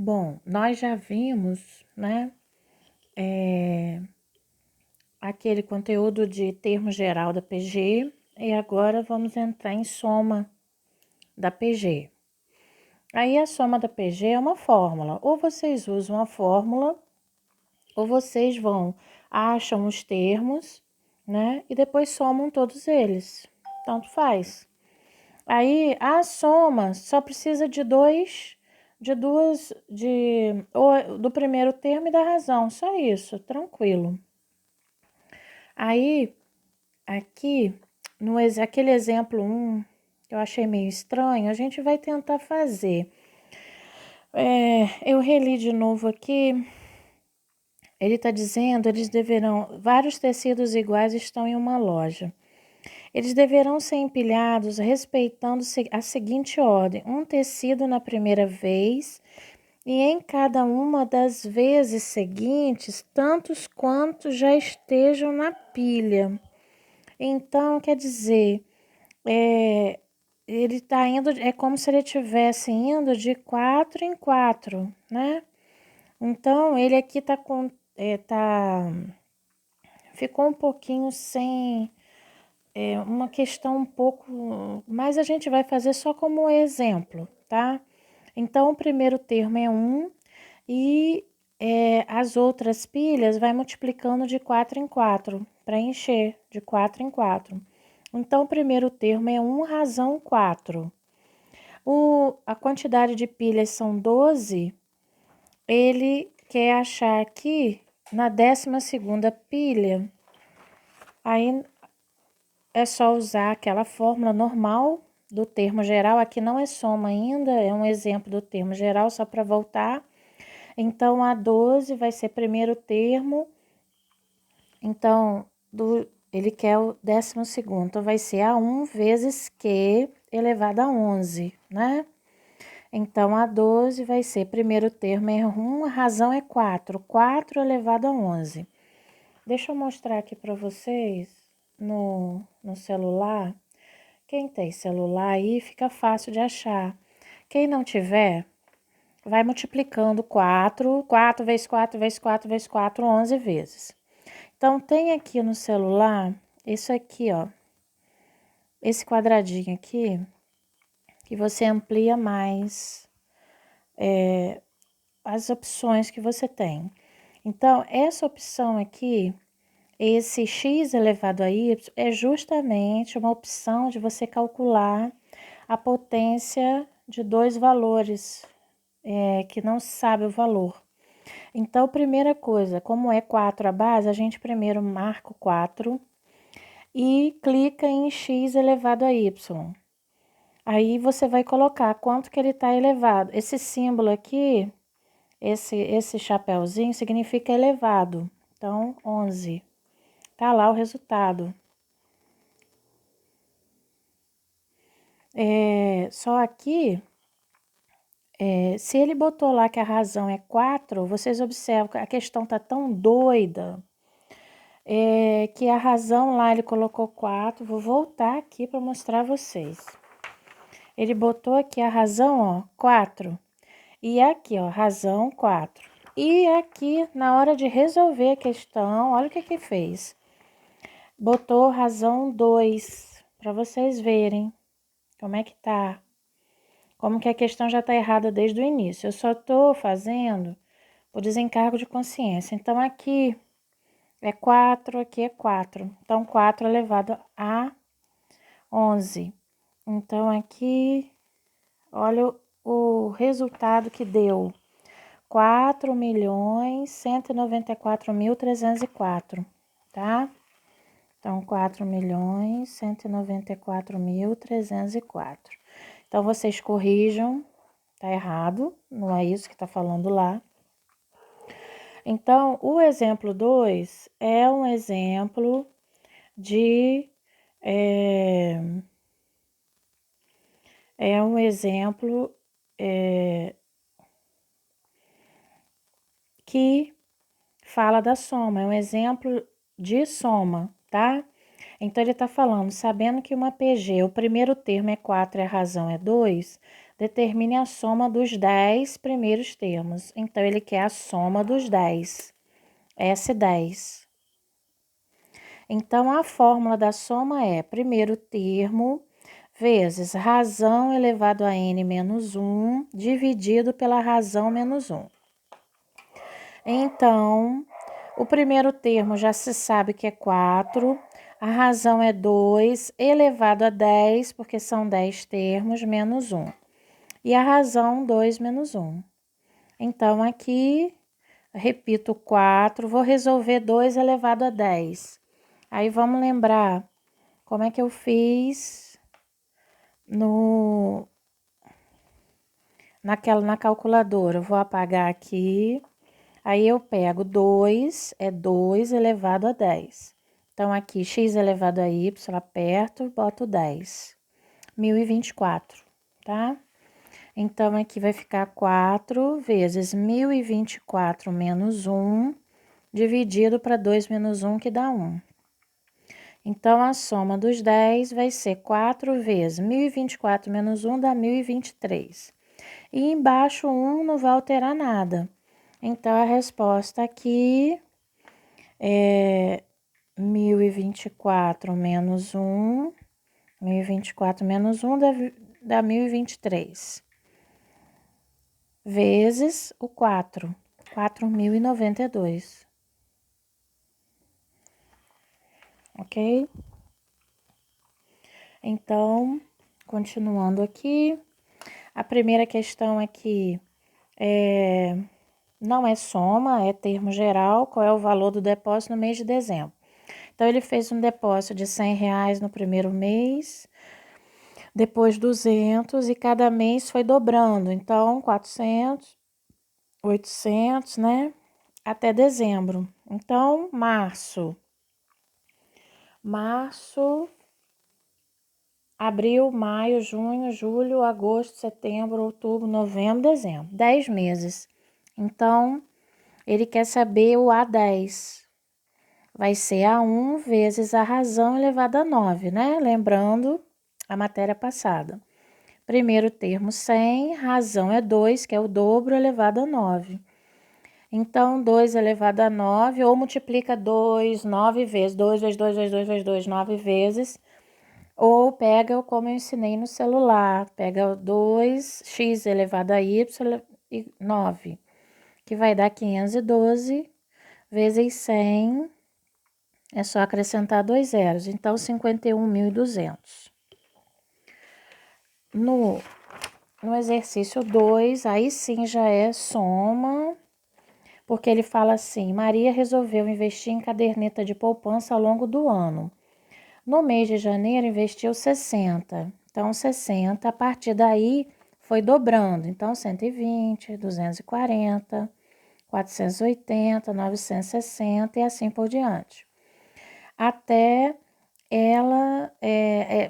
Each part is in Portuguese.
Bom, nós já vimos, né, aquele conteúdo de termo geral da PG e agora vamos entrar em soma da PG. Aí a soma da PG é uma fórmula, ou vocês usam a fórmula, ou vocês acham os termos, né, e depois somam todos eles, tanto faz. Aí a soma só precisa do primeiro termo e da razão, só isso, tranquilo. Aí, aqui, aquele exemplo 1, que eu achei meio estranho, a gente vai tentar fazer. Eu reli de novo aqui, ele está dizendo, vários tecidos iguais estão em uma loja. Eles deverão ser empilhados respeitando a seguinte ordem: um tecido na primeira vez e em cada uma das vezes seguintes, tantos quantos já estejam na pilha. Então, quer dizer, ele está indo, é como se ele estivesse indo de 4 em 4, né? Então, ele aqui ficou um pouquinho sem, uma questão um pouco, mas a gente vai fazer só como exemplo, tá? Então, o primeiro termo é 1 e as outras pilhas vai multiplicando de 4 em 4 para encher de 4 em 4. Então, o primeiro termo é 1 razão 4. A quantidade de pilhas são 12. Ele quer achar aqui na 12ª pilha. Aí é só usar aquela fórmula normal do termo geral. Aqui não é soma ainda, é um exemplo do termo geral, só para voltar. Então, a 12 vai ser primeiro termo. Então, ele quer o 12º. Então, vai ser a 1 vezes Q elevado a 11, né? Então, a 12 vai ser primeiro termo é 1, a razão é 4. 4 elevado a 11. Deixa eu mostrar aqui para vocês no celular. Quem tem celular aí fica fácil de achar. Quem não tiver, vai multiplicando 4, 4 vezes 4 vezes 4 vezes 4, 11 vezes. Então, tem aqui no celular, isso aqui, ó, esse quadradinho aqui, que você amplia mais as opções que você tem. Então, essa opção aqui, esse x elevado a y, é justamente uma opção de você calcular a potência de dois valores, que não se sabe o valor. Então, primeira coisa, como é 4 a base, a gente primeiro marca o 4 e clica em x elevado a y. Aí você vai colocar quanto que ele está elevado. Esse símbolo aqui, esse chapéuzinho, significa elevado. Então, 11. Tá lá o resultado. Só aqui, se ele botou lá que a razão é 4, vocês observam que a questão tá tão doida, que a razão lá ele colocou 4. Vou voltar aqui para mostrar a vocês. Ele botou aqui a razão, ó, 4. E aqui, ó, razão 4. E aqui, na hora de resolver a questão, olha o que que fez. Botou razão 2, para vocês verem como é que tá. Como que a questão já tá errada desde o início. Eu só tô fazendo por desencargo de consciência. Então, aqui é 4, aqui é 4. Então, 4 elevado a 11. Então, aqui, olha o resultado que deu. 4.194.304, tá? Então, 4.194.304. Então, vocês corrijam, tá errado, não é isso que tá falando lá. Então, o exemplo 2 é um exemplo de... É um exemplo que fala da soma, é um exemplo de soma, tá? Então, ele tá falando, sabendo que uma PG, o primeiro termo é 4 e a razão é 2, determine a soma dos 10 primeiros termos. Então, ele quer a soma dos 10, S10. Então, a fórmula da soma é primeiro termo vezes razão elevado a n menos 1 dividido pela razão menos 1. Então, o primeiro termo já se sabe que é 4, a razão é 2 elevado a 10, porque são 10 termos, menos 1. E a razão 2 menos 1. Então, aqui, repito 4, vou resolver 2 elevado a 10. Aí, vamos lembrar como é que eu fiz na calculadora. Eu vou apagar aqui. Aí, eu pego 2, é 2 elevado a 10. Então, aqui, x elevado a y, aperto, boto 10. 1024, tá? Então, aqui vai ficar 4 vezes 1024 menos 1, dividido para 2 menos 1, que dá 1. Então, a soma dos 10 vai ser 4 vezes 1024 menos 1 dá 1023. E embaixo 1 não vai alterar nada. Então, a resposta aqui é 1024 menos 1, 1024 menos 1 dá 1023. Vezes o 4, 4.092. Ok? Então, continuando aqui, a primeira questão aqui não é soma, é termo geral, qual é o valor do depósito no mês de dezembro. Então, ele fez um depósito de R$100 no primeiro mês, depois 200 e cada mês foi dobrando. Então, 400, 800, né? Até dezembro. Então, março, abril, maio, junho, julho, agosto, setembro, outubro, novembro, dezembro. 10 meses. Então, ele quer saber o A10. Vai ser A1 vezes a razão elevada a 9, né? Lembrando a matéria passada. Primeiro termo 100, razão é 2, que é o dobro elevado a 9. Então, 2 elevado a 9, ou multiplica 2, 9 vezes, 2 vezes 2 vezes 2 vezes 2, 9 vezes, ou pega como eu ensinei no celular, pega 2x elevado a y e 9, que vai dar 512 vezes 100, é só acrescentar 2 zeros, então 51.200. No exercício 2, aí sim já é soma, porque ele fala assim, Maria resolveu investir em caderneta de poupança ao longo do ano. No mês de janeiro, investiu 60. Então, 60, a partir daí, foi dobrando. Então, 120, 240, 480, 960 e assim por diante. Até ela,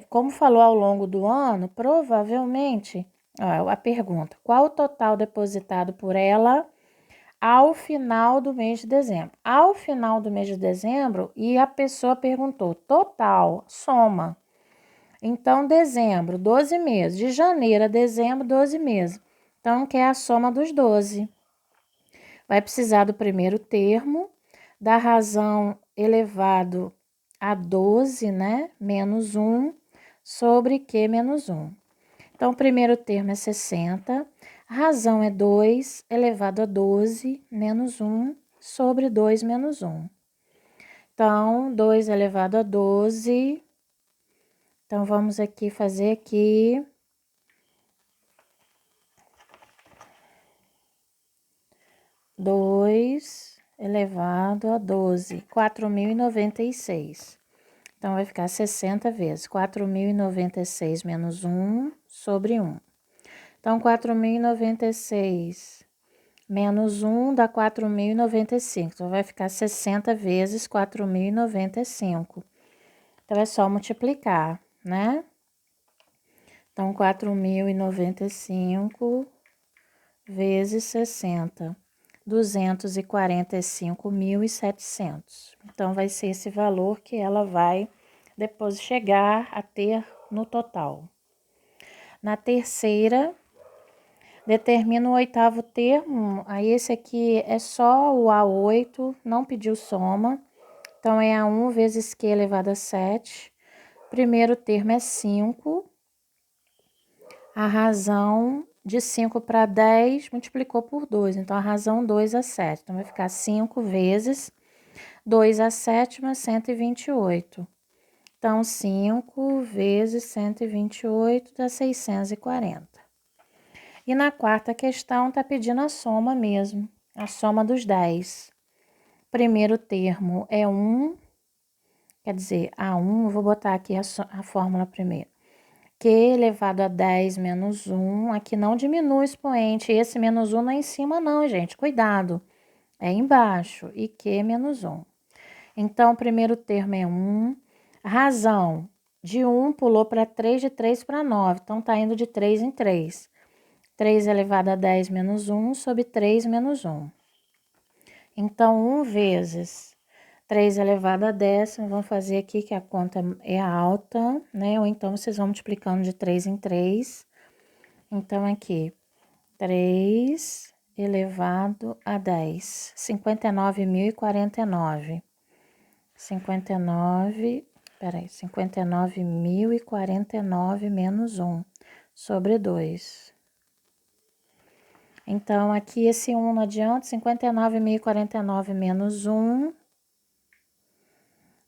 como falou ao longo do ano, provavelmente, a pergunta, qual o total depositado por ela ao final do mês de dezembro? Ao final do mês de dezembro, e a pessoa perguntou, total, soma. Então, dezembro, 12 meses. De janeiro a dezembro, 12 meses. Então, quer a soma dos 12. Vai precisar do primeiro termo, da razão elevado a 12, né? Menos 1, sobre Q menos 1. Então, o primeiro termo é 60, a razão é 2 elevado a 12, menos 1, sobre 2 menos 1. Então, 2 elevado a 12. Então, vamos aqui fazer aqui 2 elevado a 12, 4.096. Então, vai ficar 60 vezes 4.096 menos 1 sobre 1. Então, 4.096 menos 1 dá 4.095. Então, vai ficar 60 vezes 4.095. Então, é só multiplicar, né? Então, 4.095 vezes 60, 245.700. Então, vai ser esse valor que ela vai depois chegar a ter no total. Na terceira, Determino o oitavo termo, aí esse aqui é só o A8, não pediu soma. Então, é A1 vezes Q elevado a 7. Primeiro termo é 5. A razão de 5 para 10 multiplicou por 2. Então, a razão 2 a 7. Então, vai ficar 5 vezes 2 a sétima, 128. Então, 5 vezes 128 dá 640. E na quarta questão, está pedindo a soma mesmo, a soma dos 10. Primeiro termo é 1, quer dizer, A1, vou botar aqui a fórmula primeiro. Q elevado a 10 menos 1, aqui não diminui o expoente, esse menos 1 não é em cima não, gente, cuidado, é embaixo, e Q menos 1. Então, o primeiro termo é 1, razão de 1 pulou para 3, de 3 para 9, então tá indo de 3 em 3. 3 elevado a 10 menos 1 sobre 3 menos 1. Então, 1 vezes 3 elevado a décimo, vamos fazer aqui que a conta é alta, né? Ou então, vocês vão multiplicando de 3 em 3. Então, aqui, 3 elevado a 10, 59.049. 59.049 menos 1 sobre 2. Então, aqui esse 1 não adianta, 59.049 menos 1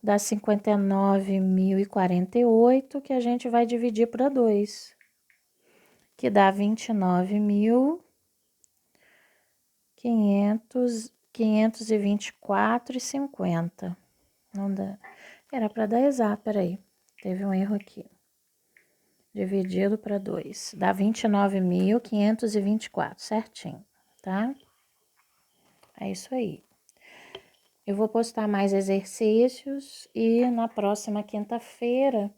dá 59.048, que a gente vai dividir para 2, que dá 29.524,50. Não dá. Era para dar exato, peraí. Teve um erro aqui. Dividido para 2. Dá 29.524, certinho, tá? É isso aí. Eu vou postar mais exercícios e na próxima quinta-feira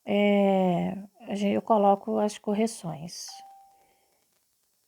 eu coloco as correções.